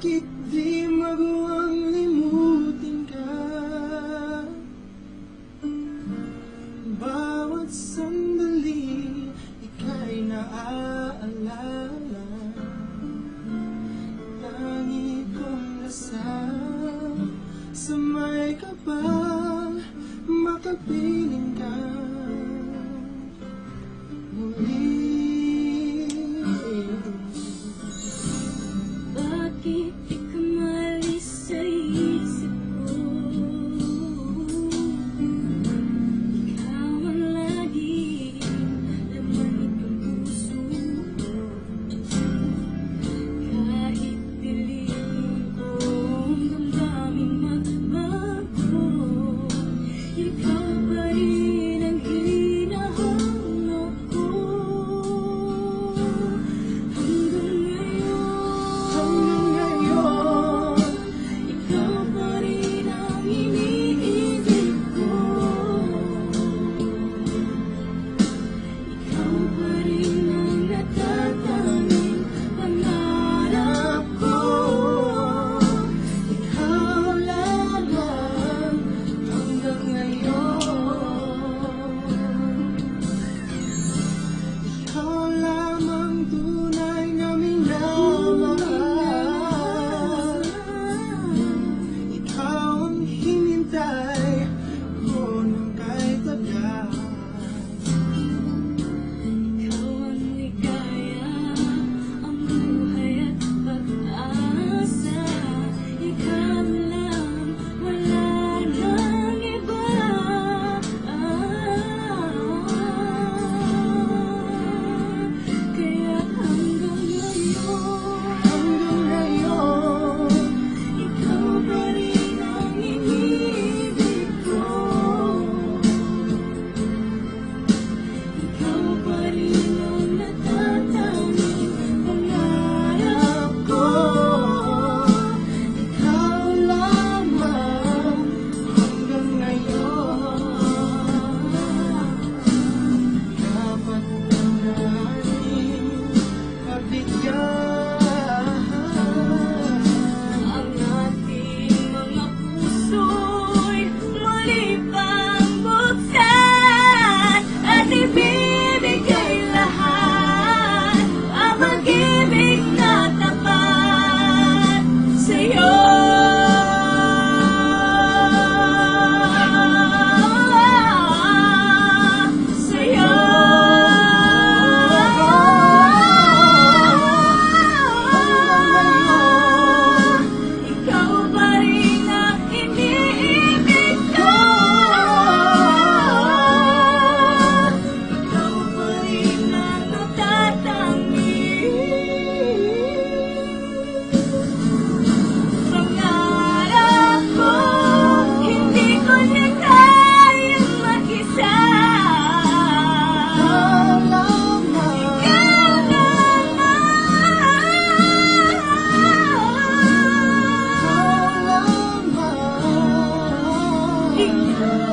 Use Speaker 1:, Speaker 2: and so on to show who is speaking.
Speaker 1: Bakit di magawang limutin ka? Bawat sandali ika'y naaalala. Tangi kong dasal sa may kapal, makapiling ka muli.
Speaker 2: Bakit di ka maalis sa isip ko? Ikaw ang laging laman ng puso ko. Kahit piliin kong damdaming magbago, ikaw pa rin ang hinahanap ko. Hanggang ngayon, ikaw pa rin ang iniibig ko. Ikaw pa rin ang natatanging pangarap ko.
Speaker 1: Ikaw lamang hanggang ngayon. Ikaw lamang tunay na minamahal. Ikaw ang hinintay ko nang kay tagal.
Speaker 2: Ikaw ang ligaya, ang buhay at pag-asa. Ikaw lang, wala nang iba. Kaya hanggang ngayon, ikaw pa rin ang iniibig ko. Ikaw pa rin ang natatanging pangarap ko.
Speaker 1: Ikaw lamang hanggang ngayon. Dapat ang ating pagbigyan.
Speaker 2: Ang ating mga puso'y muli pang buksan at ibibigay lahat ang pag-ibig na tapat sa'yo. Sa'yo. Ikaw pa rin ang iniibig ko. Ikaw pa rin ang natatanging pangarap ko. Hindi ko na kayang mag-isa.
Speaker 1: Ikaw lamang.
Speaker 2: Ikaw
Speaker 1: Ikaw lamang.
Speaker 2: lamang.